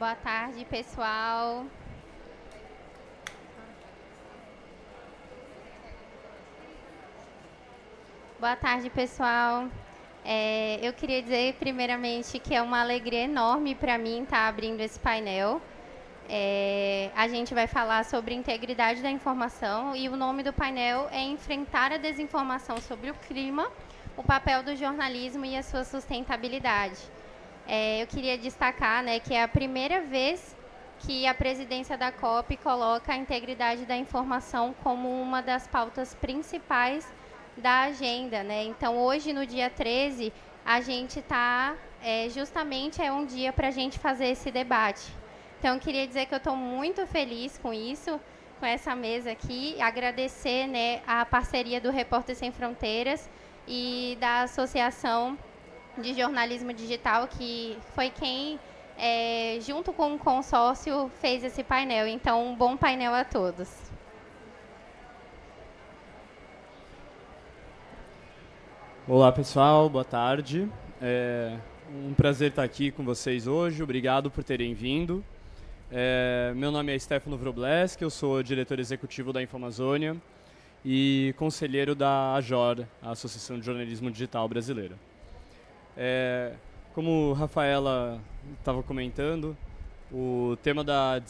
Boa tarde, pessoal. Boa tarde, pessoal. Eu queria dizer, primeiramente, que é uma alegria enorme para mim estar abrindo esse painel. A gente vai falar sobre integridade da informação e o nome do painel é Enfrentar a Desinformação sobre o Clima, o papel do jornalismo e a sua sustentabilidade. Eu queria destacar, que é a primeira vez que a presidência da COP coloca a integridade da informação como uma das pautas principais da agenda, né? Então, hoje, no dia 13, a gente está, justamente é um dia para a gente fazer esse debate. Então, eu queria dizer que eu estou muito feliz com isso, com essa mesa aqui, agradecer, a parceria do Repórter Sem Fronteiras e da Associação de Jornalismo Digital, que foi quem, junto com o consórcio, fez esse painel. Então, um bom painel a todos. Olá, pessoal. Boa tarde. É um prazer estar aqui com vocês hoje. Obrigado por terem vindo. Meu nome é Stefano Wróblewski, eu sou diretor executivo da Infamazônia e conselheiro da AJOR, a Associação de Jornalismo Digital Brasileira. Como a Rafaela estava comentando, o tema da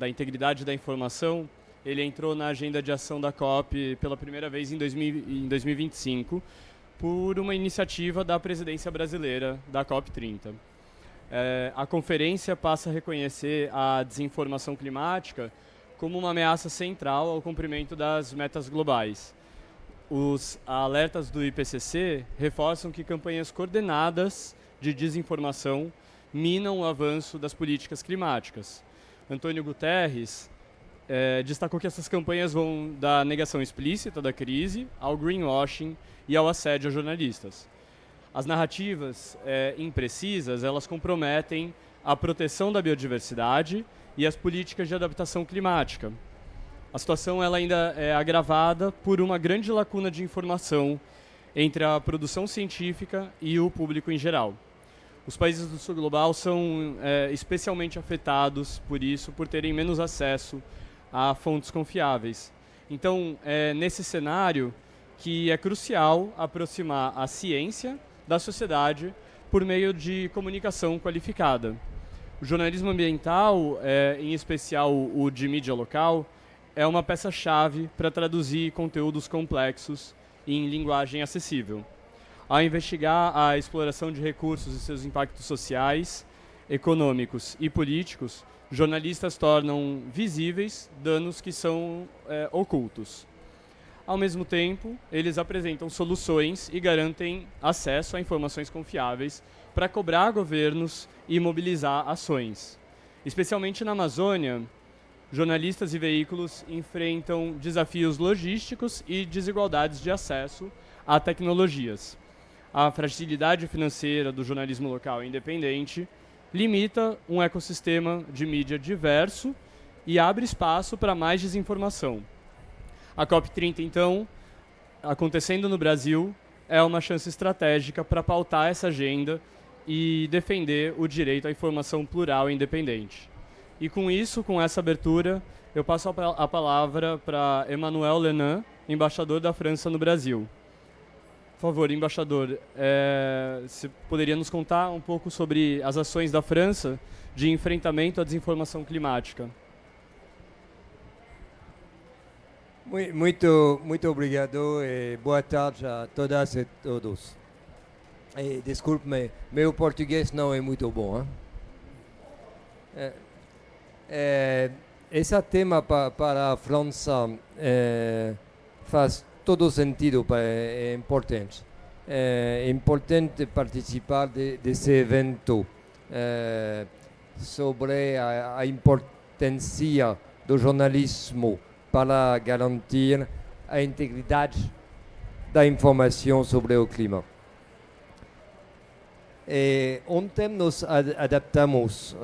integridade da informação, ele entrou na agenda de ação da COP pela primeira vez em 2025, por uma iniciativa da presidência brasileira da COP 30. A conferência passa a reconhecer a desinformação climática como uma ameaça central ao cumprimento das metas globais. Os alertas do IPCC reforçam que campanhas coordenadas de desinformação minam o avanço das políticas climáticas. Antônio Guterres destacou que essas campanhas vão da negação explícita da crise ao greenwashing e ao assédio a jornalistas. As narrativas imprecisas, elas comprometem a proteção da biodiversidade e as políticas de adaptação climática. A situação ela ainda é agravada por uma grande lacuna de informação entre a produção científica e o público em geral. Os países do sul global são especialmente afetados por isso, por terem menos acesso a fontes confiáveis. Então, é nesse cenário que é crucial aproximar a ciência da sociedade por meio de comunicação qualificada. O jornalismo ambiental, em especial o de mídia local, é uma peça-chave para traduzir conteúdos complexos em linguagem acessível. Ao investigar a exploração de recursos e seus impactos sociais, econômicos e políticos, jornalistas tornam visíveis danos que são ocultos. Ao mesmo tempo, eles apresentam soluções e garantem acesso a informações confiáveis para cobrar governos e mobilizar ações. Especialmente na Amazônia, jornalistas e veículos enfrentam desafios logísticos e desigualdades de acesso a tecnologias. A fragilidade financeira do jornalismo local independente limita um ecossistema de mídia diverso e abre espaço para mais desinformação. A COP30, então, acontecendo no Brasil, é uma chance estratégica para pautar essa agenda e defender o direito à informação plural e independente. E com isso, com essa abertura, eu passo a palavra para Emmanuel Lenin, embaixador da França no Brasil. Por favor, embaixador, você poderia nos contar um pouco sobre as ações da França de enfrentamento à desinformação climática? Muito obrigado e boa tarde a todas e todos. Desculpe-me, meu português não é muito bom. Esse tema para a França faz todo sentido, é importante. É importante participar desse evento sobre a importância do jornalismo para garantir a integridade da informação sobre o clima. Ontem nós adaptamos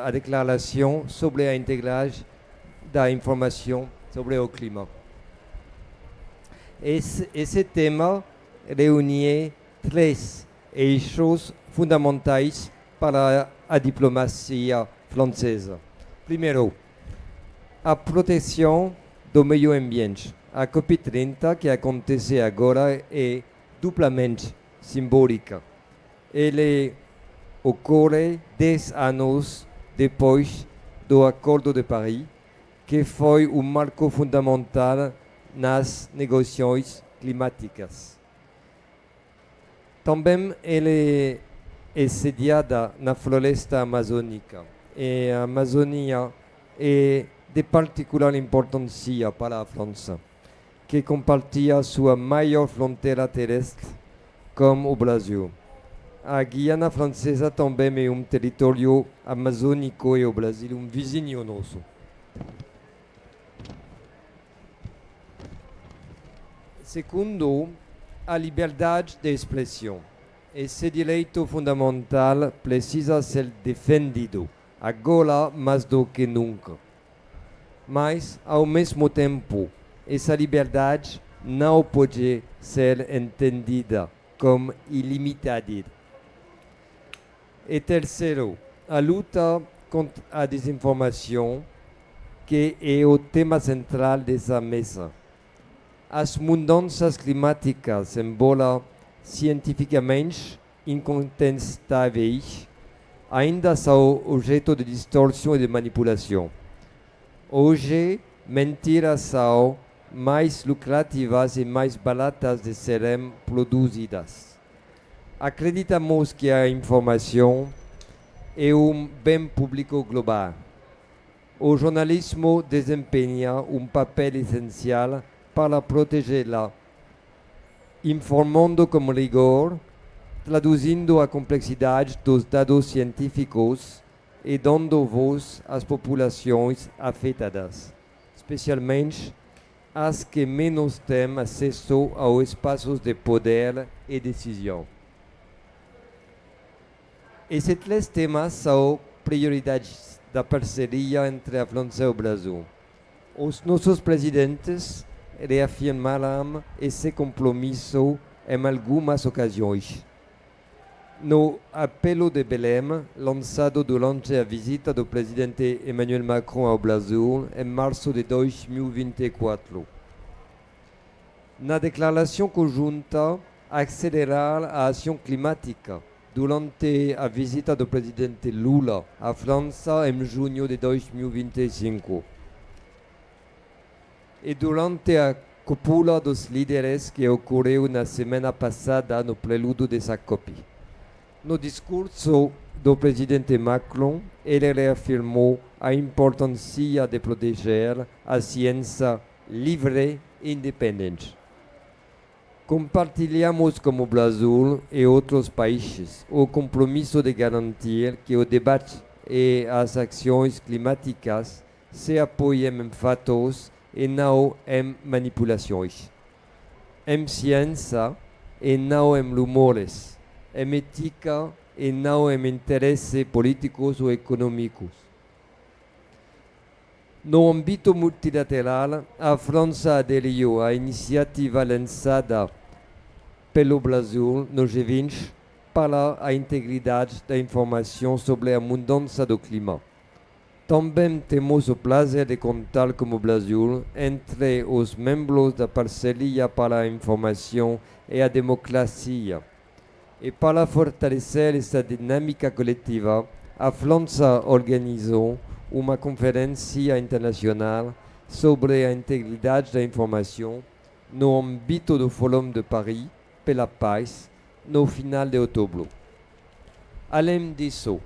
a declaração sobre a integridade da informação sobre o clima. Esse tema reunia três eixos fundamentais para a diplomacia francesa. Primeiro, a proteção do meio ambiente. A COP30, que acontece agora, é duplamente simbólica. Ele ocorre 10 anos depois do Acordo de Paris, que foi um marco fundamental nas negociações climáticas. Também ele é sediada na floresta amazônica. E a Amazônia é de particular importância para a França, que compartilha sua maior fronteira terrestre com o Brasil. A Guiana Francesa também é um território amazônico e o Brasil um vizinho nosso. Segundo, a liberdade de expressão. Esse direito fundamental precisa ser defendido, agora mais do que nunca. Mas, ao mesmo tempo, essa liberdade não pode ser entendida como ilimitada. E terceiro, a luta contra a desinformação, que é o tema central dessa mesa. As mudanças climáticas, embora cientificamente incontestáveis, ainda são objeto de distorção e de manipulação. Hoje, mentiras são mais lucrativas e mais baratas de serem produzidas. Acreditamos que a informação é um bem público global. O jornalismo desempenha um papel essencial para protegê-la, informando com rigor, traduzindo a complexidade dos dados científicos e dando voz às populações afetadas, especialmente as que menos têm acesso aos espaços de poder e decisão. Esses três temas são prioridades da parceria entre a França e o Brasil. Os nossos presidentes reafirmaram esse compromisso em algumas ocasiões. No apelo de Belém, lançado durante a visita do presidente Emmanuel Macron ao Brasil em março de 2024. Na declaração conjunta, acelerar a ação climática durante a visita do presidente Lula à França em junho de 2025. E durante a cúpula dos líderes que ocorreu na semana passada no prelúdio dessa COP. No discurso do presidente Macron, ele reafirmou a importância de proteger a ciência livre e independente. Compartilhamos com o Brasil e outros países o compromisso de garantir que o debate e as ações climáticas se apoiem em fatos e não em manipulações, em ciência e não em rumores, em ética e não em interesses políticos ou econômicos. No âmbito multilateral, a França aderiu à iniciativa lançada pelo Brasil no G20 para a integridade da informação sobre a mudança do clima. Também temos o prazer de contar com o Brasil entre os membros da Parceria para a Informação e a Democracia. E para fortalecer essa dinâmica coletiva, a França organizou uma conferência internacional sobre a integridade da informação no âmbito do Fórum de Paris pela Paz no final de outubro. Além disso,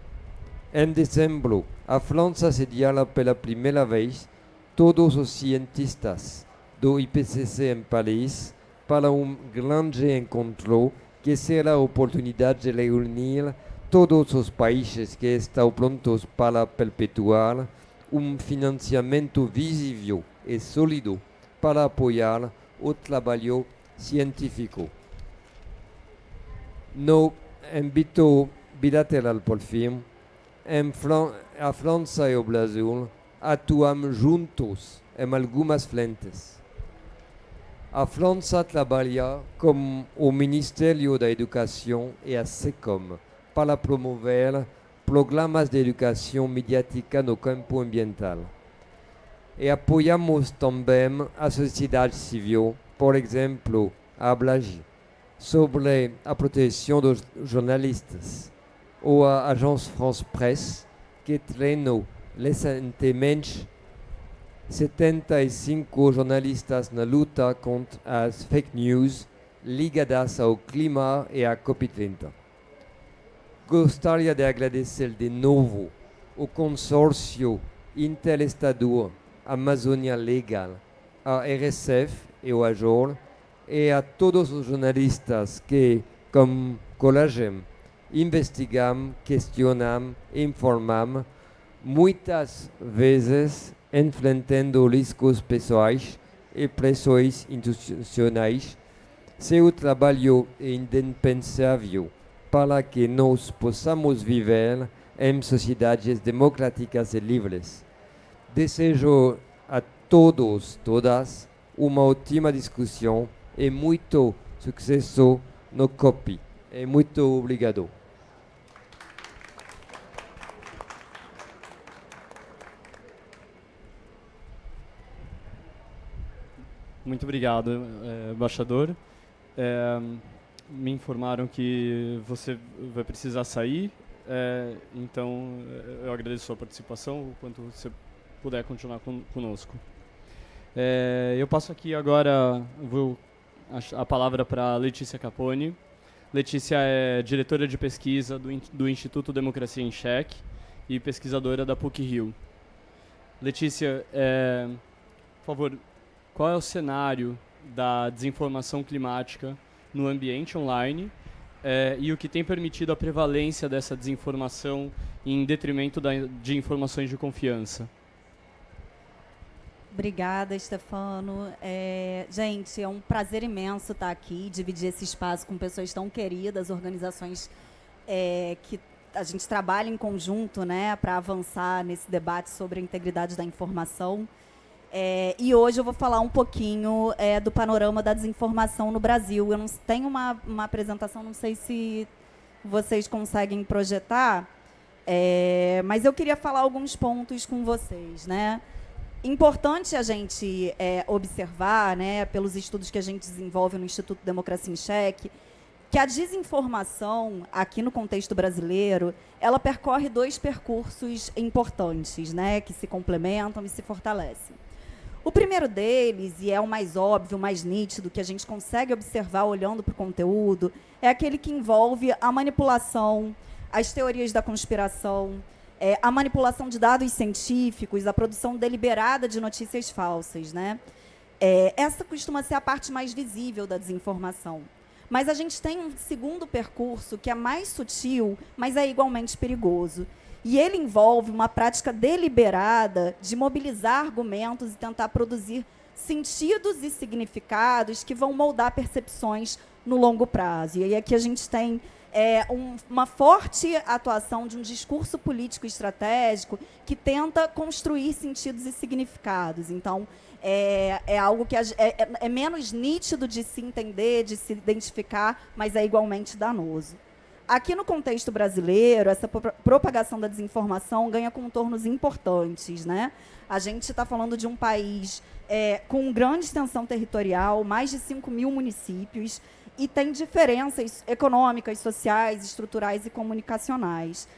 em dezembro, a França sediará pela primeira vez todos os cientistas do IPCC em Paris para um grande encontro que será a oportunidade de reunir todos os países que estão prontos para perpetuar um financiamento visível e sólido para apoiar o trabalho científico. No âmbito bilateral, por fim, a França e o Brasil atuam juntos em algumas frentes. A França trabalha com o Ministério da Educação e a SECOM para promover programas de educação mediática no campo ambiental. E apoiamos também a sociedade civil, por exemplo, a Ablagi, sobre a proteção dos jornalistas, ou a Agence France Presse, que treinou recentemente 75 jornalistas na luta contra as fake news ligadas ao clima e à COP30. Gostaria de agradecer de novo o consórcio interestadual Amazônia Legal, a RSF e o AJOR, e a todos os jornalistas que, com coragem, investigam, questionam, informam, muitas vezes enfrentando riscos pessoais e pressões institucionais. Seu trabalho é indispensável para que nós possamos viver em sociedades democráticas e livres. Desejo a todos, todas, uma ótima discussão e muito sucesso no COP. E muito obrigado. Muito obrigado, embaixador. Me informaram que você vai precisar sair, então eu agradeço a sua participação, o quanto você puder continuar conosco. Eu passo aqui agora a palavra para Letícia Capone. Letícia é diretora de pesquisa do Instituto Democracia em Cheque e pesquisadora da PUC-Rio. Letícia, por favor, qual é o cenário da desinformação climática no ambiente online e o que tem permitido a prevalência dessa desinformação em detrimento de informações de confiança? Obrigada, Stefano. Gente, é um prazer imenso estar aqui, dividir esse espaço com pessoas tão queridas, organizações que a gente trabalha em conjunto, né, para avançar nesse debate sobre a integridade da informação. E hoje eu vou falar um pouquinho do panorama da desinformação no Brasil. Eu não tenho uma apresentação, não sei se vocês conseguem projetar, mas eu queria falar alguns pontos com vocês, né? Importante a gente observar, né, pelos estudos que a gente desenvolve no Instituto Democracia em Cheque, que a desinformação, aqui no contexto brasileiro, ela percorre dois percursos importantes, né, que se complementam e se fortalecem. O primeiro deles, e é o mais óbvio, o mais nítido, que a gente consegue observar olhando para o conteúdo, é aquele que envolve a manipulação, as teorias da conspiração, a manipulação de dados científicos, a produção deliberada de notícias falsas, né? Essa costuma ser a parte mais visível da desinformação. Mas a gente tem um segundo percurso que é mais sutil, mas é igualmente perigoso. E ele envolve uma prática deliberada de mobilizar argumentos e tentar produzir sentidos e significados que vão moldar percepções no longo prazo. E aí aqui a gente tem uma forte atuação de um discurso político estratégico que tenta construir sentidos e significados. Então, é algo que é menos nítido de se entender, de se identificar, mas é igualmente danoso. Aqui no contexto brasileiro, essa propagação da desinformação ganha contornos importantes, né? A gente está falando de um país com grande extensão territorial, mais de 5.000 municípios, e tem diferenças econômicas, sociais, estruturais e comunicacionais.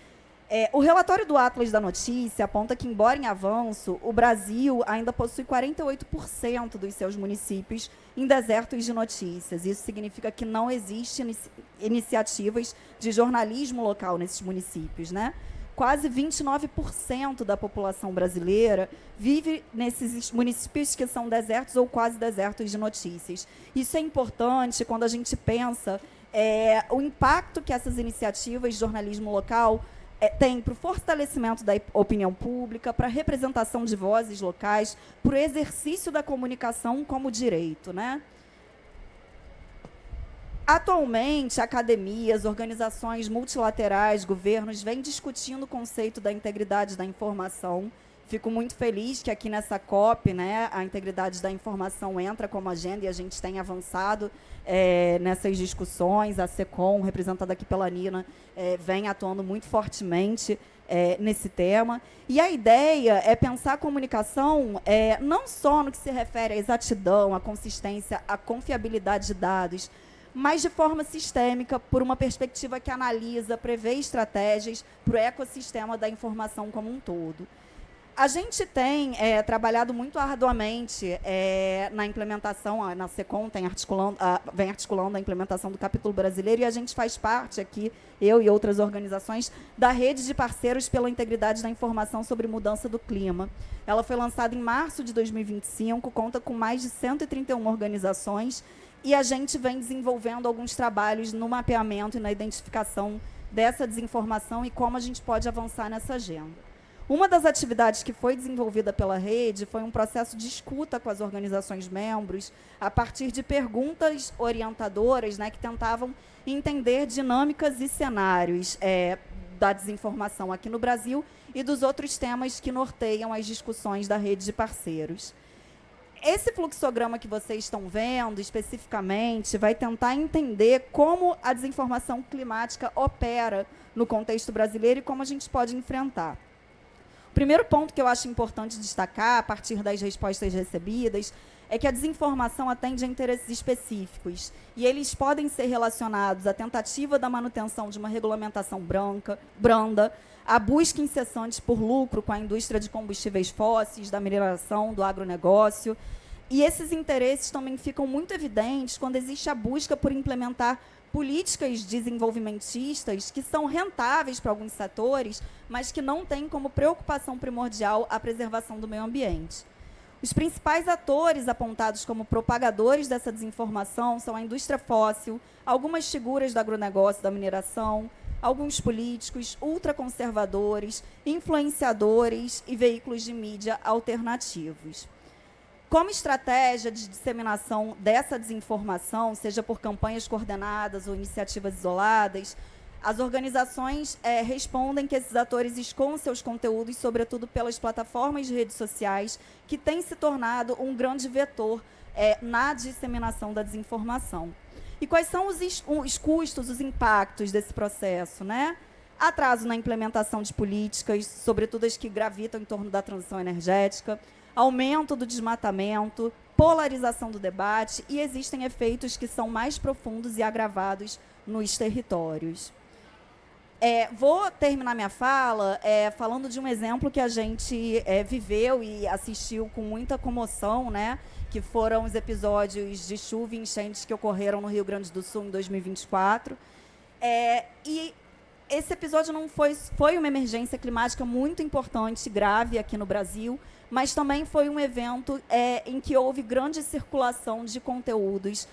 O relatório do Atlas da Notícia aponta que, embora em avanço, o Brasil ainda possui 48% dos seus municípios em desertos de notícias. Isso significa que não existem iniciativas de jornalismo local nesses municípios, né? Quase 29% da população brasileira vive nesses municípios que são desertos ou quase desertos de notícias. Isso é importante quando a gente pensa o impacto que essas iniciativas de jornalismo local tem para o fortalecimento da opinião pública, para a representação de vozes locais, para o exercício da comunicação como direito, né? Atualmente, academias, organizações multilaterais, governos vêm discutindo o conceito da integridade da informação, Fico muito feliz que aqui nessa COP, né, a integridade da informação entra como agenda e a gente tem avançado nessas discussões. A SECOM, representada aqui pela Nina, vem atuando muito fortemente nesse tema. E a ideia é pensar a comunicação não só no que se refere à exatidão, à consistência, à confiabilidade de dados, mas de forma sistêmica, por uma perspectiva que analisa, prevê estratégias para o ecossistema da informação como um todo. A gente tem trabalhado muito arduamente na implementação, na SECOM vem articulando a implementação do capítulo brasileiro, e a gente faz parte aqui, eu e outras organizações, da rede de parceiros pela integridade da informação sobre mudança do clima. Ela foi lançada em março de 2025, conta com mais de 131 organizações, e a gente vem desenvolvendo alguns trabalhos no mapeamento e na identificação dessa desinformação e como a gente pode avançar nessa agenda. Uma das atividades que foi desenvolvida pela rede foi um processo de escuta com as organizações membros, a partir de perguntas orientadoras, né, que tentavam entender dinâmicas e cenários da desinformação aqui no Brasil e dos outros temas que norteiam as discussões da rede de parceiros. Esse fluxograma que vocês estão vendo, especificamente, vai tentar entender como a desinformação climática opera no contexto brasileiro e como a gente pode enfrentar. O primeiro ponto que eu acho importante destacar, a partir das respostas recebidas, é que a desinformação atende a interesses específicos, e eles podem ser relacionados à tentativa da manutenção de uma regulamentação branda, à busca incessante por lucro com a indústria de combustíveis fósseis, da mineração, do agronegócio. E esses interesses também ficam muito evidentes quando existe a busca por implementar políticas desenvolvimentistas que são rentáveis para alguns setores, mas que não têm como preocupação primordial a preservação do meio ambiente. Os principais atores apontados como propagadores dessa desinformação são a indústria fóssil, algumas figuras do agronegócio, da mineração, alguns políticos, ultraconservadores, influenciadores e veículos de mídia alternativos. Como estratégia de disseminação dessa desinformação, seja por campanhas coordenadas ou iniciativas isoladas, as organizações respondem que esses atores escondem seus conteúdos, sobretudo pelas plataformas de redes sociais, que têm se tornado um grande vetor na disseminação da desinformação. E quais são os custos, os impactos desse processo, né? Atraso na implementação de políticas, sobretudo as que gravitam em torno da transição energética, aumento do desmatamento, polarização do debate, e existem efeitos que são mais profundos e agravados nos territórios. Vou terminar minha fala falando de um exemplo que a gente viveu e assistiu com muita comoção, né, que foram os episódios de chuva e enchentes que ocorreram no Rio Grande do Sul em 2024. E esse episódio não foi uma emergência climática muito importante, grave aqui no Brasil, mas também foi um evento em que houve grande circulação de conteúdos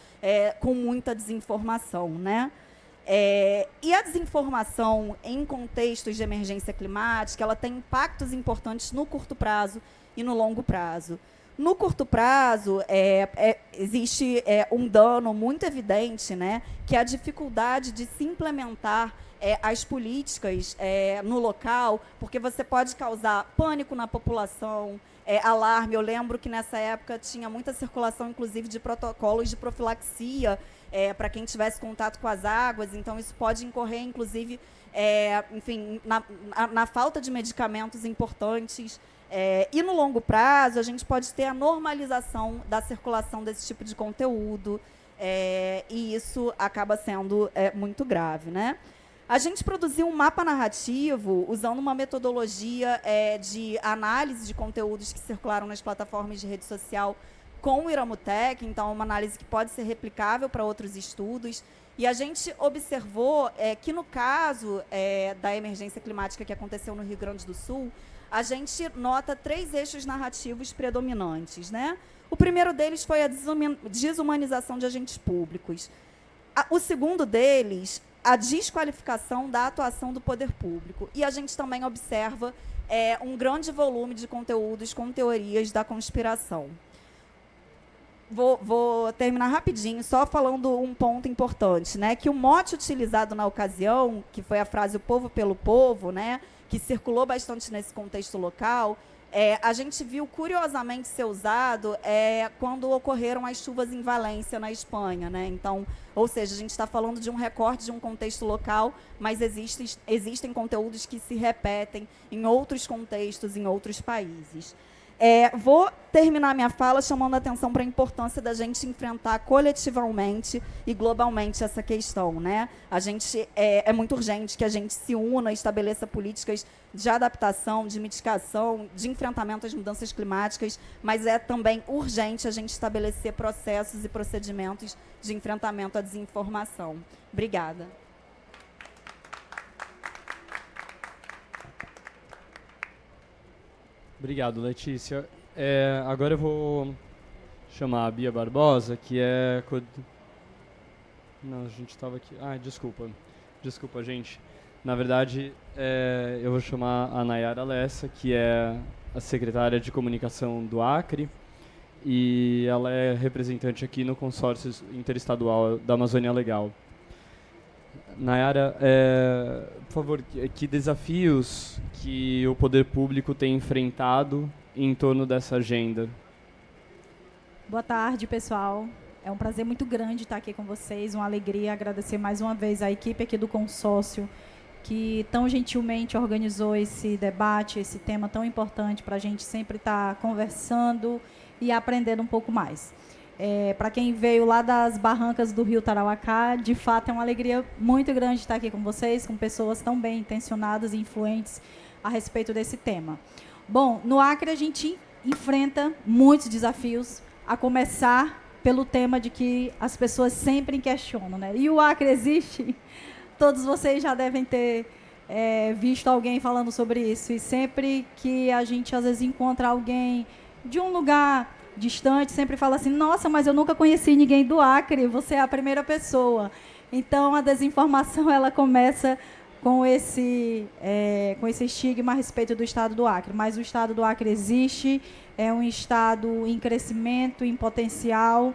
com muita desinformação, né? E a desinformação em contextos de emergência climática, ela tem impactos importantes no curto prazo e no longo prazo. No curto prazo, existe um dano muito evidente, né, que é a dificuldade de se implementar as políticas no local, porque você pode causar pânico na população, alarme. Eu lembro que, nessa época, tinha muita circulação, inclusive, de protocolos de profilaxia para quem tivesse contato com as águas. Então, isso pode incorrer, inclusive, enfim, na falta de medicamentos importantes. E, no longo prazo, a gente pode ter a normalização da circulação desse tipo de conteúdo, e isso acaba sendo muito grave, né? A gente produziu um mapa narrativo usando uma metodologia de análise de conteúdos que circularam nas plataformas de rede social com o Iramutec, então é uma análise que pode ser replicável para outros estudos. E a gente observou que, no caso da emergência climática que aconteceu no Rio Grande do Sul, a gente nota 3 eixos narrativos predominantes, né? O primeiro deles foi a desumanização de agentes públicos. O segundo deles, a desqualificação da atuação do poder público. E a gente também observa um grande volume de conteúdos com teorias da conspiração. Vou terminar rapidinho, só falando um ponto importante, né? Que o mote utilizado na ocasião, que foi a frase "o povo pelo povo", né, que circulou bastante nesse contexto local, A gente viu, curiosamente, ser usado quando ocorreram as chuvas em Valência, na Espanha, né? Então, ou seja, a gente está falando de um recorte de um contexto local, mas existem conteúdos que se repetem em outros contextos, em outros países. Vou terminar minha fala chamando a atenção para a importância da gente enfrentar coletivamente e globalmente essa questão, né? É muito urgente que a gente se una, estabeleça políticas de adaptação, de mitigação, de enfrentamento às mudanças climáticas, mas é também urgente a gente estabelecer processos e procedimentos de enfrentamento à desinformação. Obrigada. Obrigado, Letícia. Agora eu vou chamar a Bia Barbosa, que é... Não, a gente estava aqui... Desculpa, gente. Na verdade, eu vou chamar a Nayara Lessa, que é a secretária de comunicação do Acre, e ela é representante aqui no consórcio interestadual da Amazônia Legal. Nayara, por favor, que desafios que o poder público tem enfrentado em torno dessa agenda? Boa tarde, pessoal. É um prazer muito grande estar aqui com vocês, uma alegria, agradecer mais uma vez à equipe aqui do consórcio, que tão gentilmente organizou esse debate, esse tema tão importante para a gente sempre estar conversando e aprendendo um pouco mais. Para quem veio lá das barrancas do Rio Tarauacá, de fato é uma alegria muito grande estar aqui com vocês, com pessoas tão bem intencionadas e influentes a respeito desse tema. Bom, no Acre a gente enfrenta muitos desafios, a começar pelo tema de que as pessoas sempre questionam, né? E o Acre existe? Todos vocês já devem ter visto alguém falando sobre isso, e sempre que a gente às vezes encontra alguém de um lugar distante, sempre fala assim: nossa, mas eu nunca conheci ninguém do Acre, você é a primeira pessoa. Então, a desinformação ela começa com esse estigma a respeito do estado do Acre. Mas o estado do Acre existe, é um estado em crescimento, em potencial,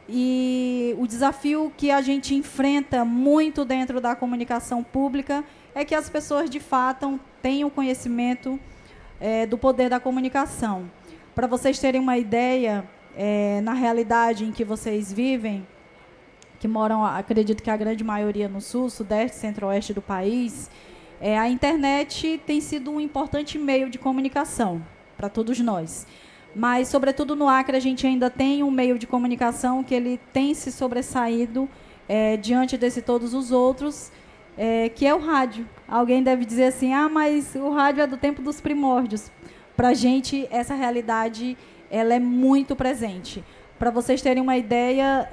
e o desafio que a gente enfrenta muito dentro da comunicação pública é que as pessoas, de fato, tenham conhecimento do poder da comunicação. Para vocês terem uma ideia, na realidade em que vocês vivem, que moram, acredito que a grande maioria no sul, sudeste, centro-oeste do país, a internet tem sido um importante meio de comunicação para todos nós. Mas, sobretudo no Acre, a gente ainda tem um meio de comunicação que ele tem se sobressaído diante de todos os outros, que é o rádio. Alguém deve dizer assim: ah, mas o rádio é do tempo dos primórdios. Para a gente, essa realidade ela é muito presente. Para vocês terem uma ideia,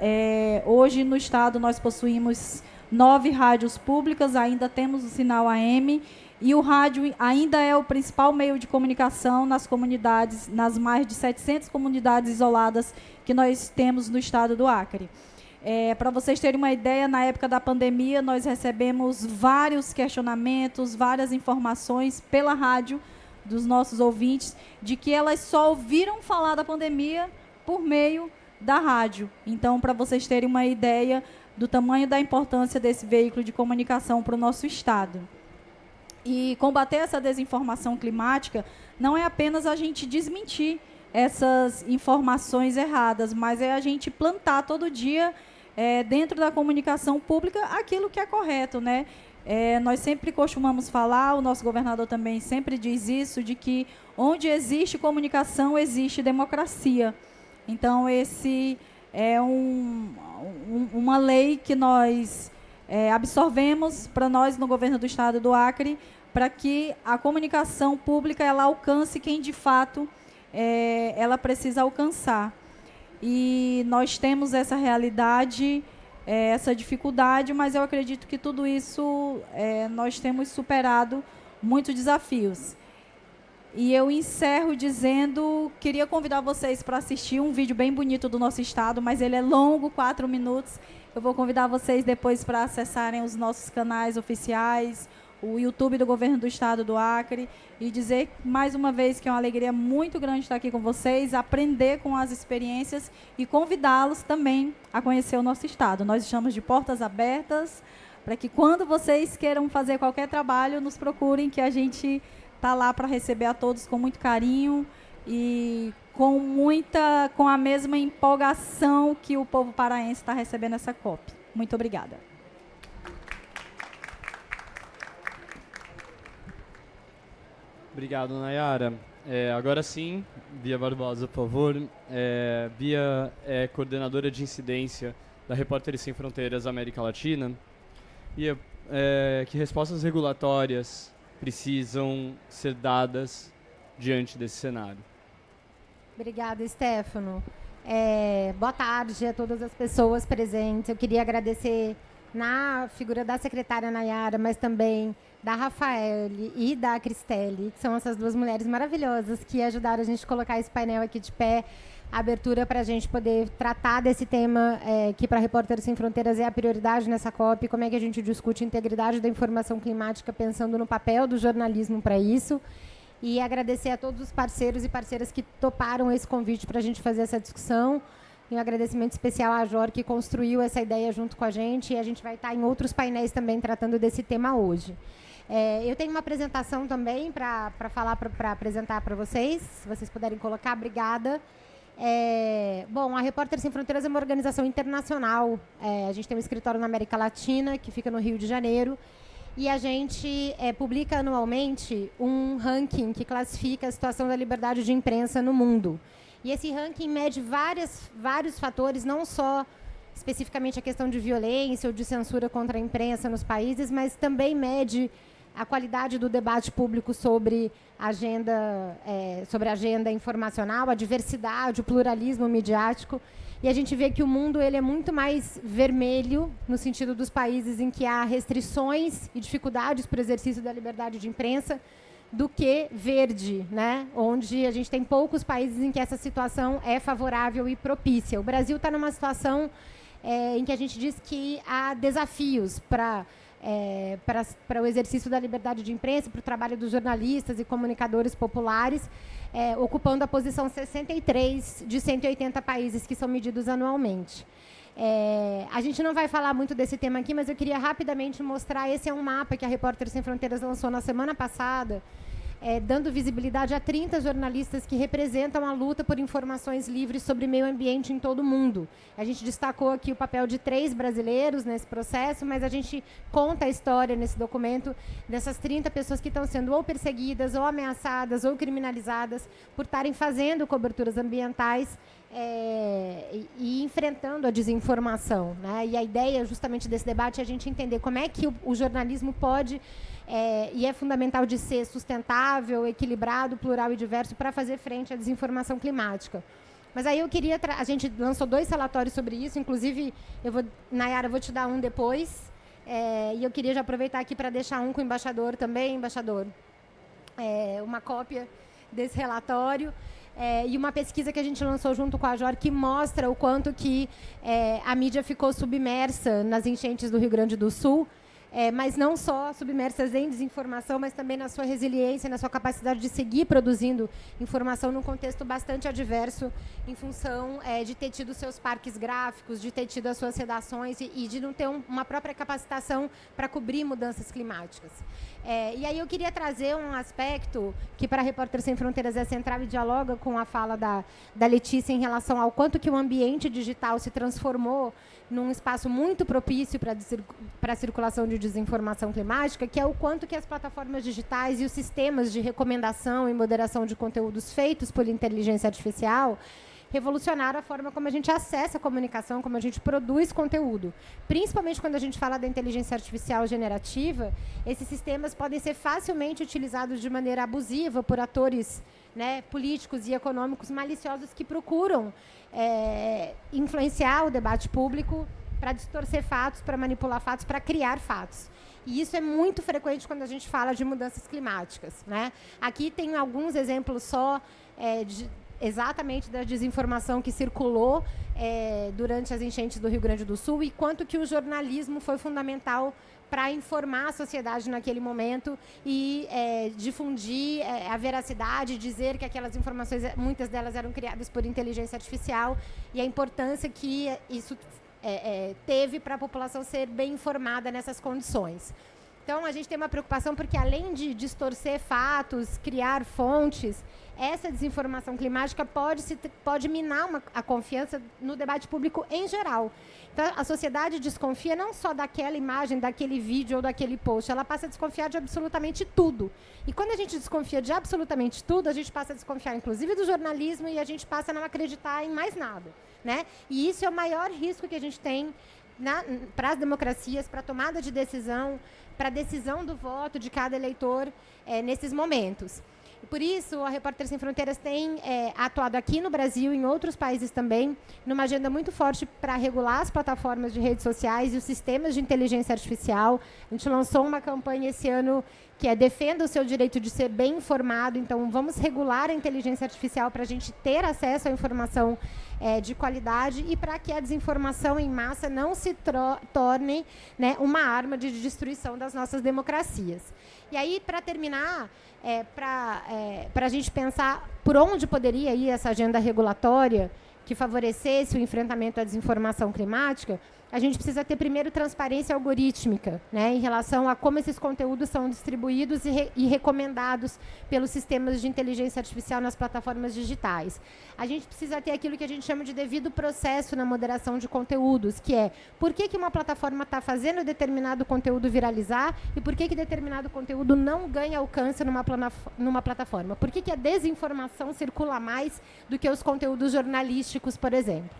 hoje no estado nós possuímos 9 rádios públicas, ainda temos o sinal AM, e o rádio ainda é o principal meio de comunicação nas comunidades, nas mais de 700 comunidades isoladas que nós temos no estado do Acre. Para vocês terem uma ideia, na época da pandemia, nós recebemos vários questionamentos, várias informações pela rádio dos nossos ouvintes, de que elas só ouviram falar da pandemia por meio da rádio. Então, para vocês terem uma ideia do tamanho da importância desse veículo de comunicação para o nosso estado. E combater essa desinformação climática não é apenas a gente desmentir essas informações erradas, mas é a gente plantar todo dia dentro da comunicação pública aquilo que é correto, né? Nós sempre costumamos falar, o nosso governador também sempre diz isso, de que onde existe comunicação, existe democracia. Então, esse é uma lei que nós absorvemos para nós no governo do estado do Acre, para que a comunicação pública ela alcance quem, de fato, ela precisa alcançar. E nós temos essa realidade, essa dificuldade, mas eu acredito que tudo isso nós temos superado muitos desafios. E eu encerro dizendo, queria convidar vocês para assistir um vídeo bem bonito do nosso estado, mas ele é longo, 4 minutos. Eu vou convidar vocês depois para acessarem os nossos canais oficiais, o YouTube do Governo do Estado do Acre, e dizer mais uma vez que é uma alegria muito grande estar aqui com vocês, aprender com as experiências e convidá-los também a conhecer o nosso estado. Nós estamos de portas abertas para que, quando vocês queiram fazer qualquer trabalho, nos procurem, que a gente tá lá para receber a todos com muito carinho e com a mesma empolgação que o povo paraense está recebendo essa COP. Muito obrigada. Obrigado, Nayara. Agora sim, Bia Barbosa, por favor. Bia é coordenadora de incidência da Repórteres Sem Fronteiras América Latina. Bia, que respostas regulatórias precisam ser dadas diante desse cenário? Obrigada, Stefano. Boa tarde a todas as pessoas presentes. Eu queria agradecer na figura da secretária Nayara, mas também da Rafaele e da Cristelle, que são essas duas mulheres maravilhosas que ajudaram a gente a colocar esse painel aqui de pé, a abertura para a gente poder tratar desse tema que para Repórteres Sem Fronteiras é a prioridade nessa COP, como é que a gente discute a integridade da informação climática pensando no papel do jornalismo para isso. E agradecer a todos os parceiros e parceiras que toparam esse convite para a gente fazer essa discussão. E um agradecimento especial à Jor, que construiu essa ideia junto com a gente. E a gente vai estar em outros painéis também tratando desse tema hoje. Eu tenho uma apresentação também para apresentar para vocês, se vocês puderem colocar. Obrigada. Bom, a Repórteres Sem Fronteiras é uma organização internacional. A gente tem um escritório na América Latina, que fica no Rio de Janeiro. E a gente publica anualmente um ranking que classifica a situação da liberdade de imprensa no mundo. E esse ranking mede vários fatores, não só especificamente a questão de violência ou de censura contra a imprensa nos países, mas também mede a qualidade do debate público sobre a agenda informacional, a diversidade, o pluralismo midiático. E a gente vê que o mundo ele é muito mais vermelho, no sentido dos países em que há restrições e dificuldades para o exercício da liberdade de imprensa, do que verde, né? Onde a gente tem poucos países em que essa situação é favorável e propícia. O Brasil está numa situação em que a gente diz que há desafios para o exercício da liberdade de imprensa, para o trabalho dos jornalistas e comunicadores populares, ocupando a posição 63 de 180 países que são medidos anualmente. A gente não vai falar muito desse tema aqui, mas eu queria rapidamente mostrar. Esse é um mapa que a Repórteres Sem Fronteiras lançou na semana passada, dando visibilidade a 30 jornalistas que representam a luta por informações livres sobre meio ambiente em todo o mundo. A gente destacou aqui o papel de 3 brasileiros nesse processo, mas a gente conta a história nesse documento dessas 30 pessoas que estão sendo ou perseguidas, ou ameaçadas, ou criminalizadas por estarem fazendo coberturas ambientais e enfrentando a desinformação, né? E a ideia justamente desse debate é a gente entender como é que o jornalismo pode e é fundamental de ser sustentável, equilibrado, plural e diverso para fazer frente à desinformação climática. Mas aí eu queria... A gente lançou 2 relatórios sobre isso, inclusive, Nayara, eu vou te dar um depois, e eu queria já aproveitar aqui para deixar um com o embaixador também, embaixador, uma cópia desse relatório, e uma pesquisa que a gente lançou junto com a Jor, que mostra o quanto que a mídia ficou submersa nas enchentes do Rio Grande do Sul, mas não só submersas em desinformação, mas também na sua resiliência, na sua capacidade de seguir produzindo informação num contexto bastante adverso, em função de ter tido seus parques gráficos, de ter tido as suas redações e de não ter uma própria capacitação para cobrir mudanças climáticas. E aí eu queria trazer um aspecto que para a Repórteres Sem Fronteiras é central e dialoga com a fala da Letícia em relação ao quanto que o ambiente digital se transformou num espaço muito propício para a circulação de desinformação climática, que é o quanto que as plataformas digitais e os sistemas de recomendação e moderação de conteúdos feitos por inteligência artificial revolucionaram a forma como a gente acessa a comunicação, como a gente produz conteúdo. Principalmente quando a gente fala da inteligência artificial generativa, esses sistemas podem ser facilmente utilizados de maneira abusiva por atores, né, políticos e econômicos maliciosos que procuram influenciar o debate público para distorcer fatos, para manipular fatos, para criar fatos. E isso é muito frequente quando a gente fala de mudanças climáticas, né? Aqui tem alguns exemplos só exatamente da desinformação que circulou durante as enchentes do Rio Grande do Sul e quanto que o jornalismo foi fundamental para informar a sociedade naquele momento e difundir a veracidade, dizer que aquelas informações, muitas delas eram criadas por inteligência artificial, e a importância que isso teve para a população ser bem informada nessas condições. Então, a gente tem uma preocupação porque, além de distorcer fatos, criar fontes, essa desinformação climática pode minar a confiança no debate público em geral. Então, a sociedade desconfia não só daquela imagem, daquele vídeo ou daquele post, ela passa a desconfiar de absolutamente tudo. E quando a gente desconfia de absolutamente tudo, a gente passa a desconfiar, inclusive, do jornalismo, e a gente passa a não acreditar em mais nada, né? E isso é o maior risco que a gente tem para as democracias, para a tomada de decisão, para a decisão do voto de cada eleitor nesses momentos. E por isso, a Repórter Sem Fronteiras tem atuado aqui no Brasil e em outros países também, numa agenda muito forte para regular as plataformas de redes sociais e os sistemas de inteligência artificial. A gente lançou uma campanha esse ano que é Defenda o seu direito de ser bem informado. Então, vamos regular a inteligência artificial para a gente ter acesso à informação de qualidade e para que a desinformação em massa não se torne, né, uma arma de destruição das nossas democracias. E aí, para terminar, para a gente pensar por onde poderia ir essa agenda regulatória que favorecesse o enfrentamento à desinformação climática, a gente precisa ter, primeiro, transparência algorítmica, né, em relação a como esses conteúdos são distribuídos e recomendados pelos sistemas de inteligência artificial nas plataformas digitais. A gente precisa ter aquilo que a gente chama de devido processo na moderação de conteúdos, que é por que uma plataforma está fazendo determinado conteúdo viralizar e por que determinado conteúdo não ganha alcance numa plataforma. Por que a desinformação circula mais do que os conteúdos jornalísticos, por exemplo.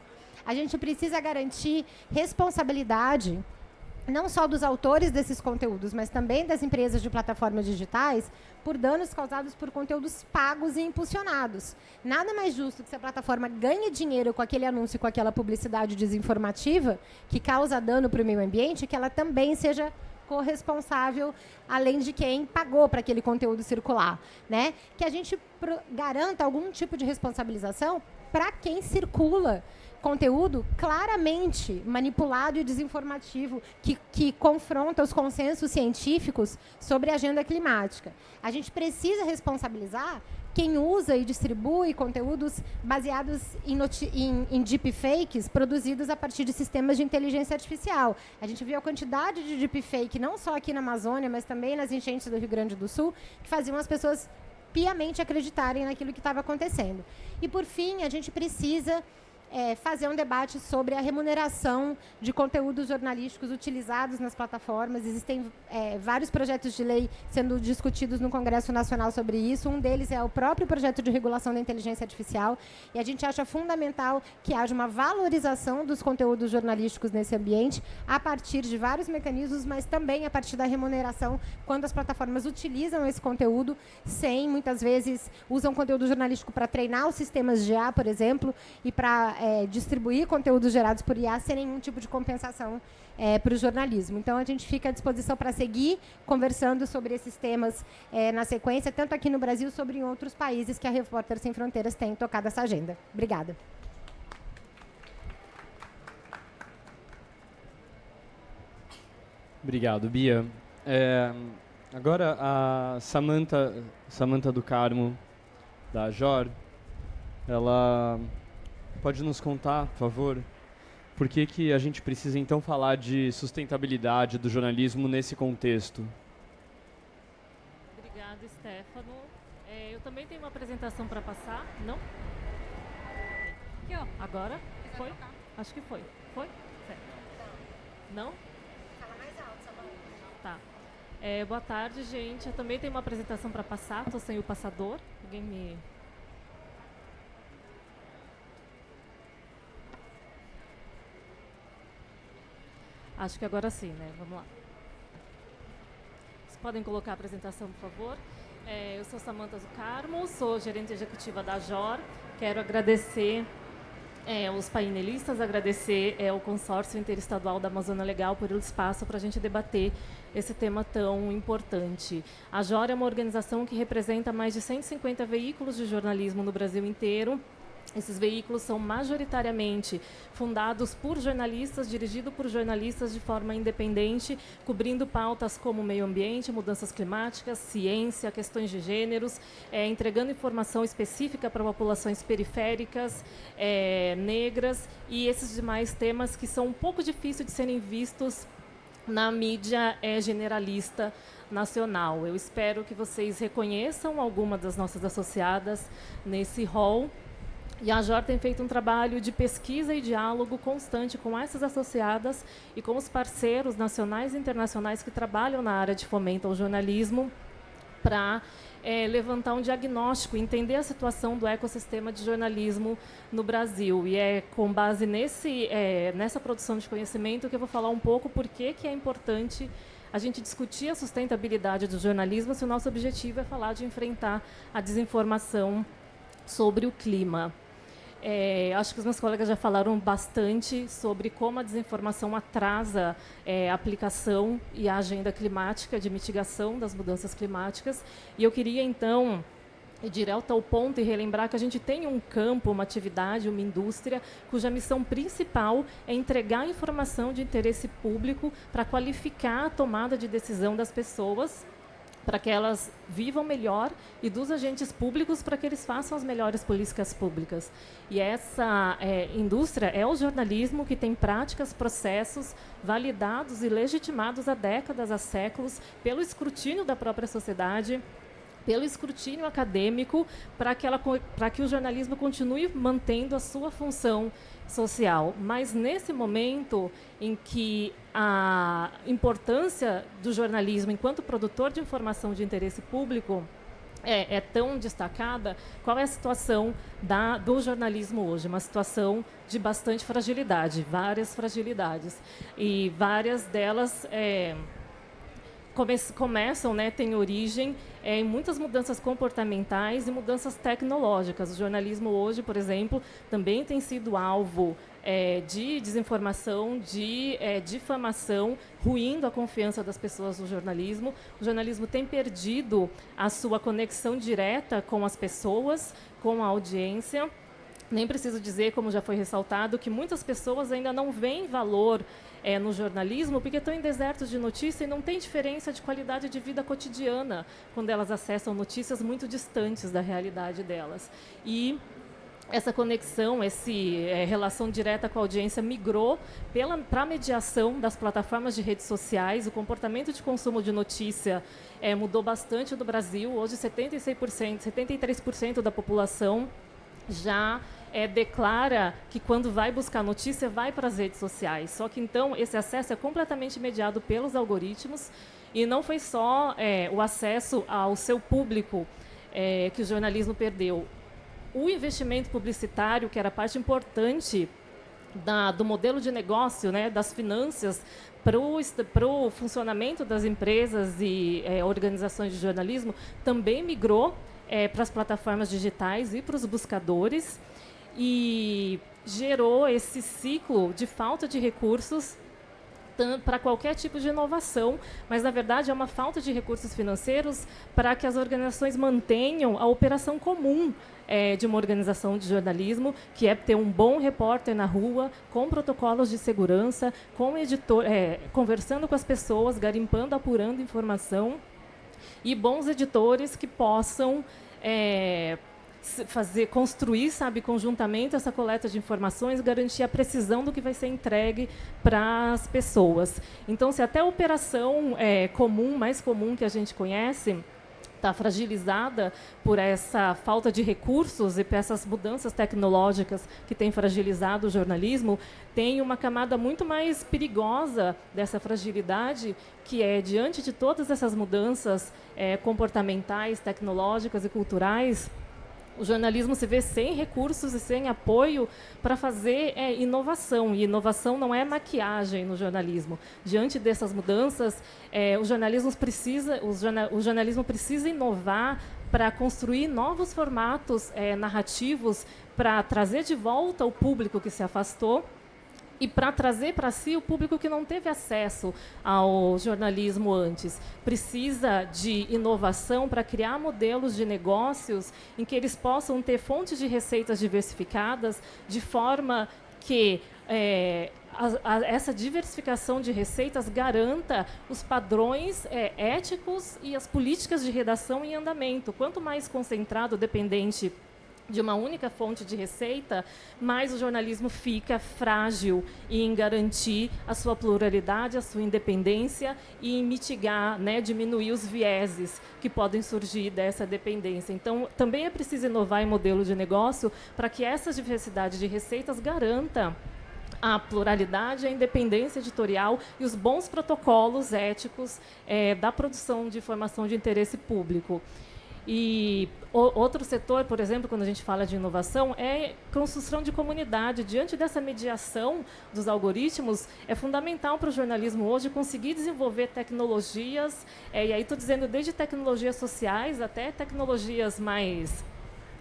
A gente precisa garantir responsabilidade, não só dos autores desses conteúdos, mas também das empresas de plataformas digitais, por danos causados por conteúdos pagos e impulsionados. Nada mais justo que se a plataforma ganhe dinheiro com aquele anúncio, com aquela publicidade desinformativa, que causa dano para o meio ambiente, que ela também seja corresponsável, além de quem pagou para aquele conteúdo circular, né? Que a gente garanta algum tipo de responsabilização para quem circula conteúdo claramente manipulado e desinformativo que confronta os consensos científicos sobre a agenda climática. A gente precisa responsabilizar quem usa e distribui conteúdos baseados em deepfakes produzidos a partir de sistemas de inteligência artificial. A gente viu a quantidade de deepfake, não só aqui na Amazônia, mas também nas enchentes do Rio Grande do Sul, que faziam as pessoas piamente acreditarem naquilo que estava acontecendo. E, por fim, a gente precisa fazer um debate sobre a remuneração de conteúdos jornalísticos utilizados nas plataformas. Existem vários projetos de lei sendo discutidos no Congresso Nacional sobre isso. Um deles é o próprio projeto de regulação da inteligência artificial. E a gente acha fundamental que haja uma valorização dos conteúdos jornalísticos nesse ambiente a partir de vários mecanismos, mas também a partir da remuneração, quando as plataformas utilizam esse conteúdo muitas vezes, usam conteúdo jornalístico para treinar os sistemas de IA, por exemplo, e para distribuir conteúdos gerados por IA sem nenhum tipo de compensação para o jornalismo. Então, a gente fica à disposição para seguir conversando sobre esses temas na sequência, tanto aqui no Brasil, sobre em outros países que a Repórter Sem Fronteiras tem tocado essa agenda. Obrigada. Obrigado, Bia. Agora, a Samantha do Carmo, da JOR, ela pode nos contar, por favor, por que a gente precisa, então, falar de sustentabilidade do jornalismo nesse contexto? Obrigada, Stefano. Eu também tenho uma apresentação para passar, não? Aqui, ó. Agora? Foi? Acho que foi. Foi? Certo. Não? Fala mais alto, Samantha. Tá. Boa tarde, gente. Eu também tenho uma apresentação para passar. Estou sem o passador. Alguém me... Acho que agora sim, né? Vamos lá. Vocês podem colocar a apresentação, por favor. Eu sou Samantha do Carmo, sou gerente executiva da JOR. Quero agradecer os painelistas, agradecer o Consórcio Interestadual da Amazônia Legal por o espaço para a gente debater esse tema tão importante. A JOR é uma organização que representa mais de 150 veículos de jornalismo no Brasil inteiro. Esses veículos são majoritariamente fundados por jornalistas, dirigidos por jornalistas de forma independente, cobrindo pautas como meio ambiente, mudanças climáticas, ciência, questões de gêneros, entregando informação específica para populações periféricas, negras e esses demais temas que são um pouco difíceis de serem vistos na mídia generalista nacional. Eu espero que vocês reconheçam alguma das nossas associadas nesse hall. E a JOR tem feito um trabalho de pesquisa e diálogo constante com essas associadas e com os parceiros nacionais e internacionais que trabalham na área de fomento ao jornalismo para levantar um diagnóstico, entender a situação do ecossistema de jornalismo no Brasil. E é com base nessa produção de conhecimento que eu vou falar um pouco por que é importante a gente discutir a sustentabilidade do jornalismo se o nosso objetivo é falar de enfrentar a desinformação sobre o clima. Acho que os meus colegas já falaram bastante sobre como a desinformação atrasa a aplicação e a agenda climática de mitigação das mudanças climáticas. E eu queria, então, ir direto ao ponto e relembrar que a gente tem um campo, uma atividade, uma indústria, cuja missão principal é entregar informação de interesse público para qualificar a tomada de decisão das pessoas, para que elas vivam melhor, e dos agentes públicos para que eles façam as melhores políticas públicas. E essa indústria é o jornalismo que tem práticas, processos validados e legitimados há décadas, há séculos, pelo escrutínio da própria sociedade, pelo escrutínio acadêmico, para que o jornalismo continue mantendo a sua função social. Mas, nesse momento em que a importância do jornalismo enquanto produtor de informação de interesse público é tão destacada, qual é a situação do jornalismo hoje? Uma situação de bastante fragilidade, várias fragilidades. E várias delas começam, têm origem em muitas mudanças comportamentais e mudanças tecnológicas. O jornalismo hoje, por exemplo, também tem sido alvo de desinformação, de difamação, ruindo a confiança das pessoas no jornalismo. O jornalismo tem perdido a sua conexão direta com as pessoas, com a audiência. Nem preciso dizer, como já foi ressaltado, que muitas pessoas ainda não veem valor no jornalismo porque estão em desertos de notícia e não tem diferença de qualidade de vida cotidiana quando elas acessam notícias muito distantes da realidade delas. E essa conexão, essa relação direta com a audiência migrou para a mediação das plataformas de redes sociais. O comportamento de consumo de notícia mudou bastante no Brasil. Hoje, 73% da população já declara que, quando vai buscar notícia, vai para as redes sociais. Só que, então, esse acesso é completamente mediado pelos algoritmos, e não foi só o acesso ao seu público que o jornalismo perdeu. O investimento publicitário, que era parte importante do modelo de negócio, das finanças, para o funcionamento das empresas e organizações de jornalismo, também migrou para as plataformas digitais e para os buscadores, e gerou esse ciclo de falta de recursos para qualquer tipo de inovação, mas, na verdade, é uma falta de recursos financeiros para que as organizações mantenham a operação comum de uma organização de jornalismo, que é ter um bom repórter na rua, com protocolos de segurança, com editor, conversando com as pessoas, garimpando, apurando informação, e bons editores que possam construir, conjuntamente essa coleta de informações, garantir a precisão do que vai ser entregue para as pessoas. Então, se até a operação mais comum que a gente conhece está fragilizada por essa falta de recursos e por essas mudanças tecnológicas que têm fragilizado o jornalismo, tem uma camada muito mais perigosa dessa fragilidade, que é, diante de todas essas mudanças comportamentais, tecnológicas e culturais, o jornalismo se vê sem recursos e sem apoio para fazer inovação. E inovação não é maquiagem no jornalismo. Diante dessas mudanças, o jornalismo precisa inovar para construir novos formatos narrativos, para trazer de volta o público que se afastou e para trazer para si o público que não teve acesso ao jornalismo antes. Precisa de inovação para criar modelos de negócios em que eles possam ter fontes de receitas diversificadas, de forma que essa diversificação de receitas garanta os padrões éticos e as políticas de redação em andamento. Quanto mais concentrado, dependente de uma única fonte de receita, mais o jornalismo fica frágil em garantir a sua pluralidade, a sua independência e em mitigar, né, diminuir os vieses que podem surgir dessa dependência. Então, também é preciso inovar em modelo de negócio para que essa diversidade de receitas garanta a pluralidade, a independência editorial e os bons protocolos éticos da produção de informação de interesse público. E outro setor, por exemplo, quando a gente fala de inovação, é construção de comunidade. Diante dessa mediação dos algoritmos, é fundamental para o jornalismo hoje conseguir desenvolver tecnologias, e aí estou dizendo desde tecnologias sociais até tecnologias mais,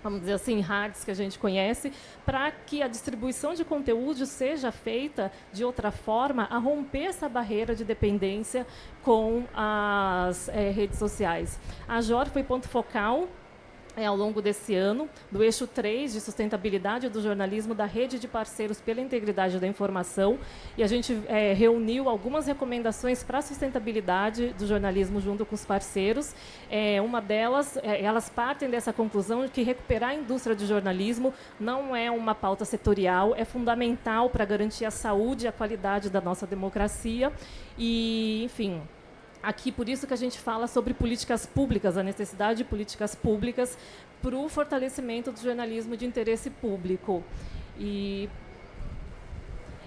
vamos dizer assim, hards, que a gente conhece, para que a distribuição de conteúdo seja feita de outra forma, a romper essa barreira de dependência com as redes sociais. A JOR foi ponto focal ao longo desse ano, do eixo 3 de sustentabilidade do jornalismo da rede de parceiros pela integridade da informação, e a gente reuniu algumas recomendações para a sustentabilidade do jornalismo junto com os parceiros. Uma delas, elas partem dessa conclusão de que recuperar a indústria de jornalismo não é uma pauta setorial, é fundamental para garantir a saúde e a qualidade da nossa democracia. E, enfim, aqui, por isso que a gente fala sobre políticas públicas, a necessidade de políticas públicas para o fortalecimento do jornalismo de interesse público. E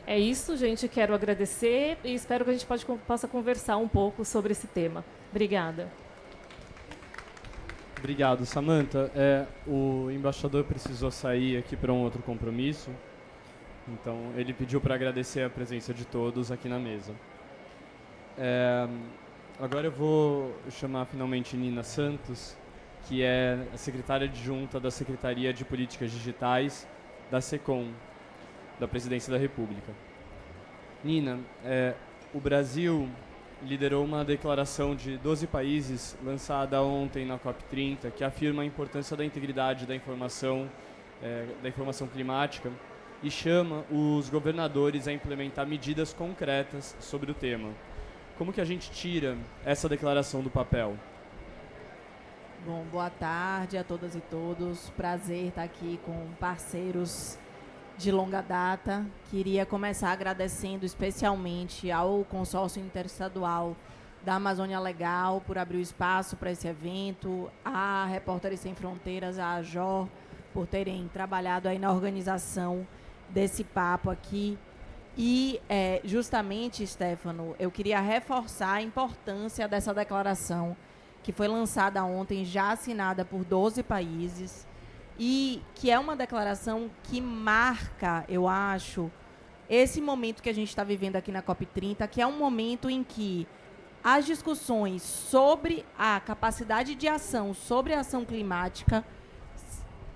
é isso, gente. Quero agradecer e espero que a gente possa conversar um pouco sobre esse tema. Obrigada. Obrigado, Samantha. O embaixador precisou sair aqui para um outro compromisso, então ele pediu para agradecer a presença de todos aqui na mesa. Agora eu vou chamar finalmente Nina Santos, que é a secretária adjunta da Secretaria de Políticas Digitais da SECOM, da Presidência da República. Nina, o Brasil liderou uma declaração de 12 países lançada ontem na COP30, que afirma a importância da integridade da informação climática e chama os governadores a implementar medidas concretas sobre o tema. Como que a gente tira essa declaração do papel? Bom, boa tarde a todas e todos. Prazer estar aqui com parceiros de longa data. Queria começar agradecendo especialmente ao Consórcio Interestadual da Amazônia Legal por abrir o espaço para esse evento, a Repórteres Sem Fronteiras, a AJOR, por terem trabalhado aí na organização desse papo aqui. E, justamente, Stefano, eu queria reforçar a importância dessa declaração que foi lançada ontem, já assinada por 12 países, e que é uma declaração que marca, eu acho, esse momento que a gente está vivendo aqui na COP30, que é um momento em que as discussões sobre a capacidade de ação, sobre a ação climática,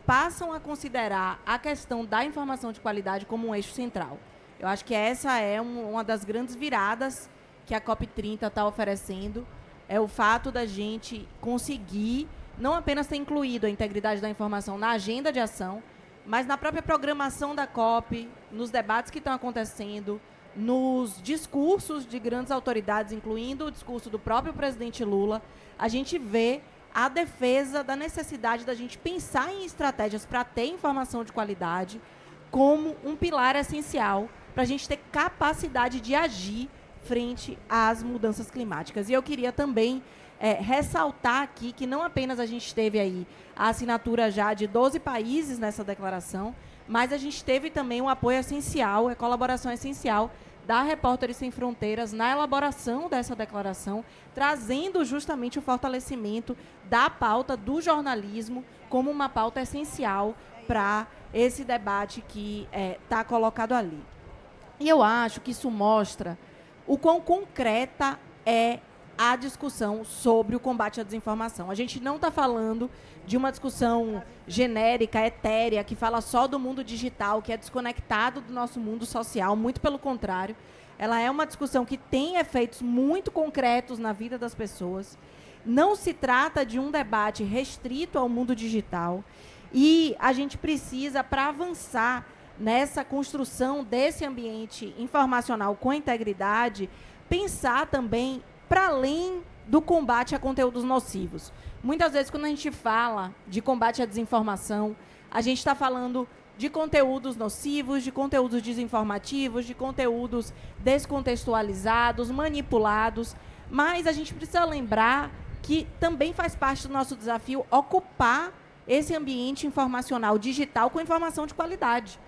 passam a considerar a questão da informação de qualidade como um eixo central. Eu acho que essa é uma das grandes viradas que a COP30 está oferecendo, é o fato da gente conseguir não apenas ter incluído a integridade da informação na agenda de ação, mas na própria programação da COP, nos debates que estão acontecendo, nos discursos de grandes autoridades, incluindo o discurso do próprio presidente Lula, a gente vê a defesa da necessidade da gente pensar em estratégias para ter informação de qualidade como um pilar essencial para a gente ter capacidade de agir frente às mudanças climáticas. E eu queria também ressaltar aqui que não apenas a gente teve aí a assinatura já de 12 países nessa declaração, mas a gente teve também um apoio essencial, a colaboração essencial da Repórteres Sem Fronteiras na elaboração dessa declaração, trazendo justamente o fortalecimento da pauta do jornalismo como uma pauta essencial para esse debate que está colocado ali. E eu acho que isso mostra o quão concreta é a discussão sobre o combate à desinformação. A gente não está falando de uma discussão genérica, etérea, que fala só do mundo digital, que é desconectado do nosso mundo social, muito pelo contrário. Ela é uma discussão que tem efeitos muito concretos na vida das pessoas. Não se trata de um debate restrito ao mundo digital. E a gente precisa, para avançar nessa construção desse ambiente informacional com integridade, pensar também para além do combate a conteúdos nocivos. Muitas vezes, quando a gente fala de combate à desinformação, a gente está falando de conteúdos nocivos, de conteúdos desinformativos, de conteúdos descontextualizados, manipulados, mas a gente precisa lembrar que também faz parte do nosso desafio ocupar esse ambiente informacional digital com informação de qualidade.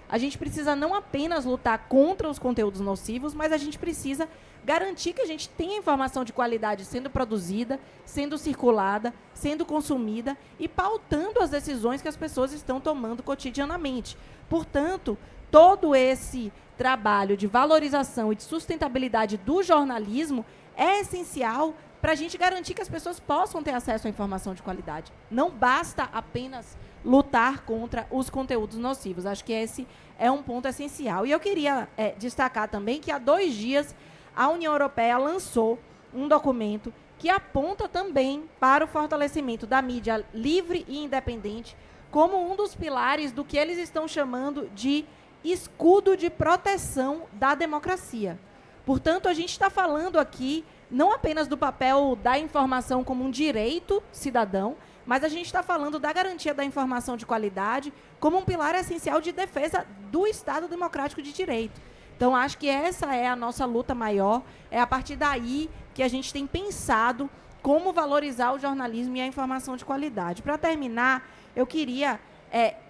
A gente precisa não apenas lutar contra os conteúdos nocivos, mas a gente precisa garantir que a gente tenha informação de qualidade sendo produzida, sendo circulada, sendo consumida e pautando as decisões que as pessoas estão tomando cotidianamente. Portanto, todo esse trabalho de valorização e de sustentabilidade do jornalismo é essencial para a gente garantir que as pessoas possam ter acesso à informação de qualidade. Não basta apenas lutar contra os conteúdos nocivos. Acho que esse é um ponto essencial. E eu queria destacar também que há 2 dias a União Europeia lançou um documento que aponta também para o fortalecimento da mídia livre e independente como um dos pilares do que eles estão chamando de escudo de proteção da democracia. Portanto, a gente está falando aqui não apenas do papel da informação como um direito cidadão, mas a gente está falando da garantia da informação de qualidade como um pilar essencial de defesa do Estado Democrático de Direito. Então, acho que essa é a nossa luta maior, é a partir daí que a gente tem pensado como valorizar o jornalismo e a informação de qualidade. Para terminar, eu queria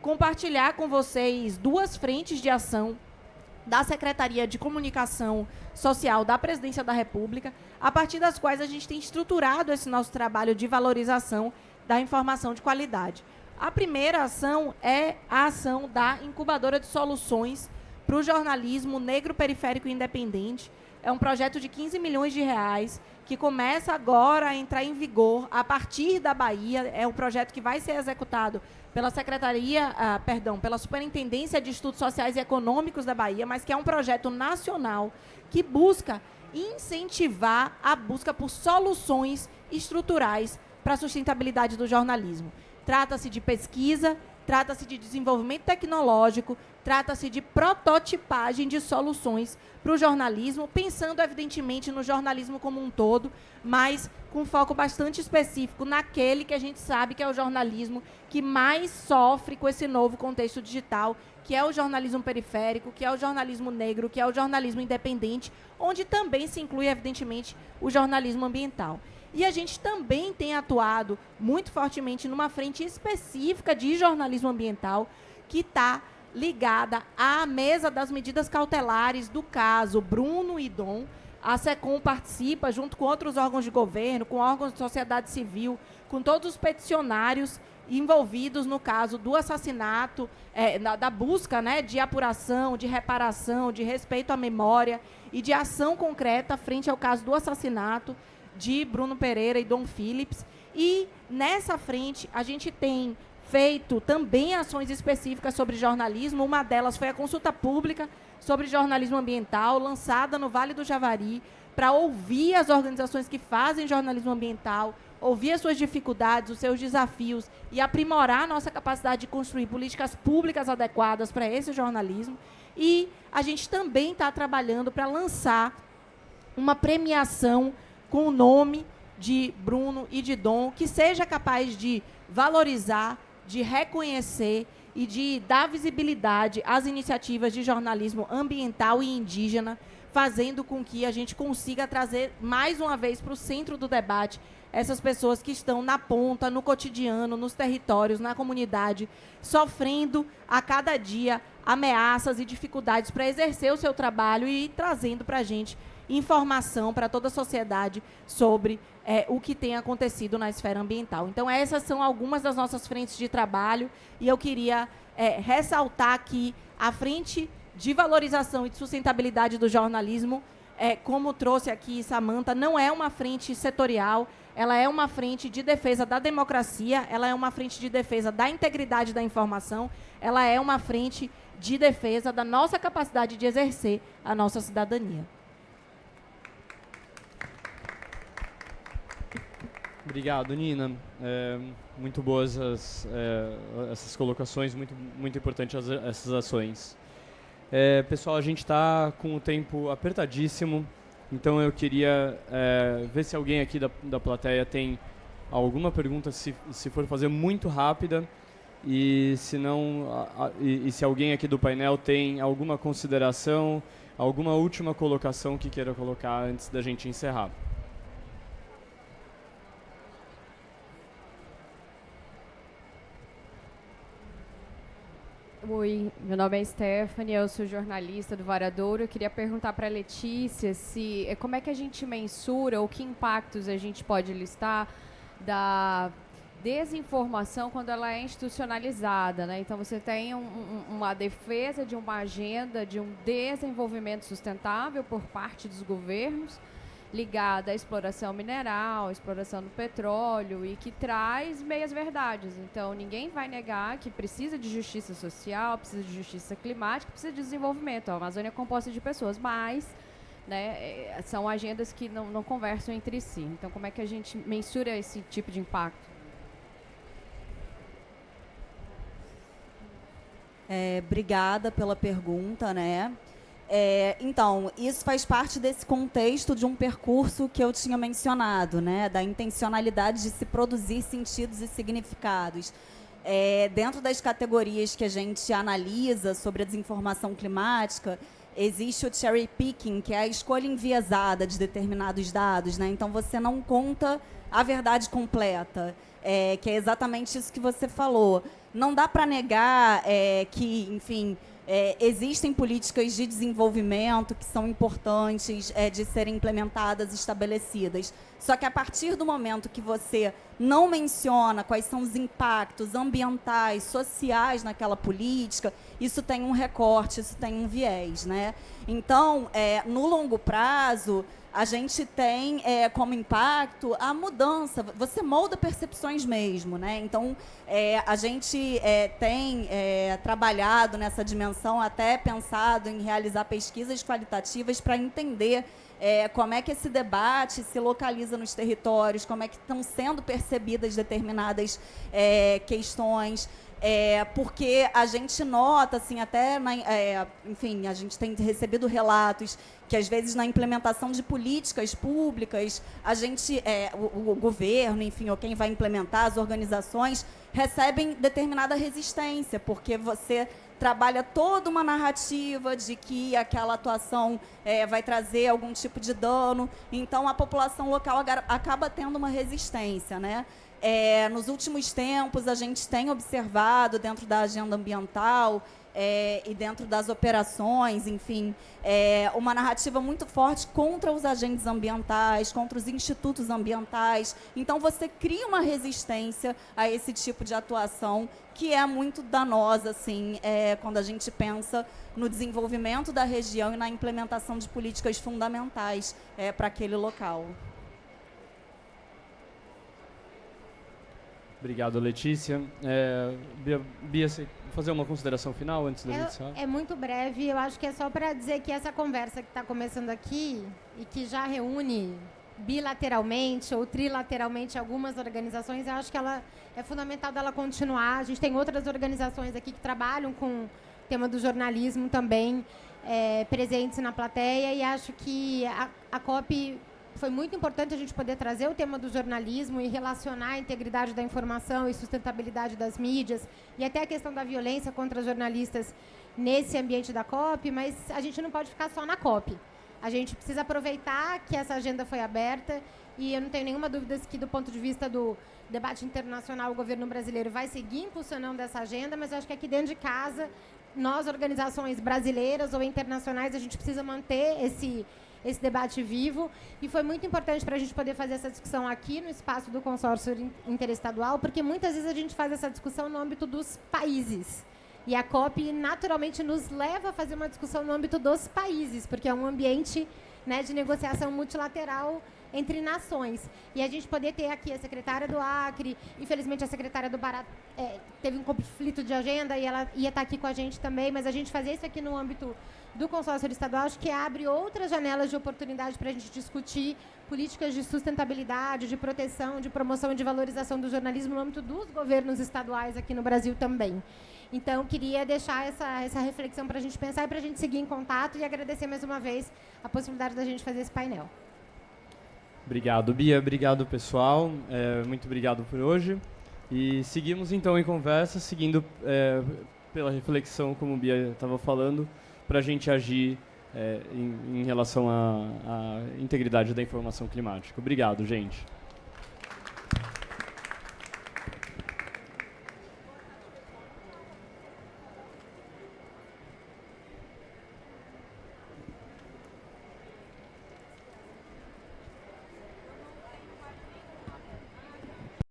compartilhar com vocês 2 frentes de ação da Secretaria de Comunicação Social da Presidência da República, a partir das quais a gente tem estruturado esse nosso trabalho de valorização da informação de qualidade. A primeira ação é a ação da Incubadora de Soluções para o Jornalismo Negro, Periférico e Independente. É um projeto de 15 milhões de reais que começa agora a entrar em vigor a partir da Bahia. É um projeto que vai ser executado pela pela Superintendência de Estudos Sociais e Econômicos da Bahia, mas que é um projeto nacional que busca incentivar a busca por soluções estruturais para a sustentabilidade do jornalismo. Trata-se de pesquisa, trata-se de desenvolvimento tecnológico, trata-se de prototipagem de soluções para o jornalismo, pensando, evidentemente, no jornalismo como um todo, mas com foco bastante específico naquele que a gente sabe que é o jornalismo que mais sofre com esse novo contexto digital, que é o jornalismo periférico, que é o jornalismo negro, que é o jornalismo independente, onde também se inclui, evidentemente, o jornalismo ambiental. E a gente também tem atuado muito fortemente numa frente específica de jornalismo ambiental, que está ligada à mesa das medidas cautelares do caso Bruno e Dom. A SECOM participa, junto com outros órgãos de governo, com órgãos de sociedade civil, com todos os peticionários envolvidos no caso do assassinato, da busca, né, de apuração, de reparação, de respeito à memória e de ação concreta frente ao caso do assassinato de Bruno Pereira e Dom Phillips. E, nessa frente, a gente tem feito também ações específicas sobre jornalismo. Uma delas foi a consulta pública sobre jornalismo ambiental, lançada no Vale do Javari, para ouvir as organizações que fazem jornalismo ambiental, ouvir as suas dificuldades, os seus desafios e aprimorar a nossa capacidade de construir políticas públicas adequadas para esse jornalismo. E a gente também está trabalhando para lançar uma premiação com o nome de Bruno e de Dom, que seja capaz de valorizar, de reconhecer e de dar visibilidade às iniciativas de jornalismo ambiental e indígena, fazendo com que a gente consiga trazer mais uma vez para o centro do debate essas pessoas que estão na ponta, no cotidiano, nos territórios, na comunidade, sofrendo a cada dia ameaças e dificuldades para exercer o seu trabalho e trazendo para a gente informação para toda a sociedade sobre o que tem acontecido na esfera ambiental. Então, essas são algumas das nossas frentes de trabalho e eu queria ressaltar aqui a frente de valorização e de sustentabilidade do jornalismo, como trouxe aqui Samantha, não é uma frente setorial, ela é uma frente de defesa da democracia, ela é uma frente de defesa da integridade da informação, ela é uma frente de defesa da nossa capacidade de exercer a nossa cidadania. Obrigado, Nina. Muito boas essas colocações, muito importantes essas ações. Pessoal, a gente está com o tempo apertadíssimo, então eu queria ver se alguém aqui da plateia tem alguma pergunta, se for fazer muito rápida, E se não, e se alguém aqui do painel tem alguma consideração, alguma última colocação que queira colocar antes da gente encerrar. Oi, meu nome é Stephanie, eu sou jornalista do Varadouro. Eu queria perguntar para a Letícia como é que a gente mensura ou que impactos a gente pode listar da desinformação quando ela é institucionalizada, né? Então você tem uma defesa de uma agenda de um desenvolvimento sustentável por parte dos governos, ligada à exploração mineral, à exploração do petróleo, e que traz meias-verdades. Então, ninguém vai negar que precisa de justiça social, precisa de justiça climática, precisa de desenvolvimento. A Amazônia é composta de pessoas, mas, né, são agendas que não conversam entre si. Então, como é que a gente mensura esse tipo de impacto? Obrigada pela pergunta, né? Então, isso faz parte desse contexto de um percurso que eu tinha mencionado, né, da intencionalidade de se produzir sentidos e significados. Dentro das categorias que a gente analisa sobre a desinformação climática, existe o cherry picking, que é a escolha enviesada de determinados dados, né? Então, você não conta a verdade completa, que é exatamente isso que você falou. Não dá para negar que, enfim, existem políticas de desenvolvimento que são importantes de serem implementadas, estabelecidas. Só que a partir do momento que você não menciona quais são os impactos ambientais, sociais naquela política, isso tem um recorte, isso tem um viés, né? Então, no longo prazo, a gente tem como impacto a mudança. Você molda percepções mesmo, né? Então, a gente tem trabalhado nessa dimensão, até pensado em realizar pesquisas qualitativas para entender como é que esse debate se localiza nos territórios, como é que estão sendo percebidas determinadas questões. Porque a gente nota, assim, até, enfim, a gente tem recebido relatos que, às vezes, na implementação de políticas públicas, a gente, o governo, enfim, ou quem vai implementar, as organizações, recebem determinada resistência, porque você trabalha toda uma narrativa de que aquela atuação vai trazer algum tipo de dano, então a população local acaba tendo uma resistência, né? Nos últimos tempos, a gente tem observado, dentro da agenda ambiental e dentro das operações, enfim, uma narrativa muito forte contra os agentes ambientais, contra os institutos ambientais. Então, você cria uma resistência a esse tipo de atuação que é muito danosa, assim, quando a gente pensa no desenvolvimento da região e na implementação de políticas fundamentais para aquele local. Obrigado, Letícia. Bia, você fazer uma consideração final antes da gente encerrar? É muito breve, eu acho que é só para dizer que essa conversa que está começando aqui e que já reúne bilateralmente ou trilateralmente algumas organizações, eu acho que ela é fundamental dela continuar. A gente tem outras organizações aqui que trabalham com o tema do jornalismo também presentes na plateia, e acho que a COP foi muito importante a gente poder trazer o tema do jornalismo e relacionar a integridade da informação e sustentabilidade das mídias, e até a questão da violência contra jornalistas nesse ambiente da COP, mas a gente não pode ficar só na COP. A gente precisa aproveitar que essa agenda foi aberta, e eu não tenho nenhuma dúvida que, do ponto de vista do debate internacional, o governo brasileiro vai seguir impulsionando essa agenda, mas eu acho que aqui dentro de casa, nós, organizações brasileiras ou internacionais, a gente precisa manter esse debate vivo, e foi muito importante para a gente poder fazer essa discussão aqui no espaço do consórcio interestadual, porque muitas vezes a gente faz essa discussão no âmbito dos países, e a COP naturalmente nos leva a fazer uma discussão no âmbito dos países, porque é um ambiente, né, de negociação multilateral entre nações. E a gente poder ter aqui a secretária do Acre, infelizmente a secretária do Pará teve um conflito de agenda e ela ia estar aqui com a gente também, mas a gente fazer isso aqui no âmbito do consórcio estadual, acho que abre outras janelas de oportunidade para a gente discutir políticas de sustentabilidade, de proteção, de promoção e de valorização do jornalismo no âmbito dos governos estaduais aqui no Brasil também. Então, queria deixar essa reflexão para a gente pensar e para a gente seguir em contato, e agradecer mais uma vez a possibilidade da gente fazer esse painel. Obrigado, Bia. Obrigado, pessoal. Muito obrigado por hoje. E seguimos então em conversa, seguindo pela reflexão, como o Bia estava falando, para a gente agir em relação à integridade da informação climática. Obrigado, gente.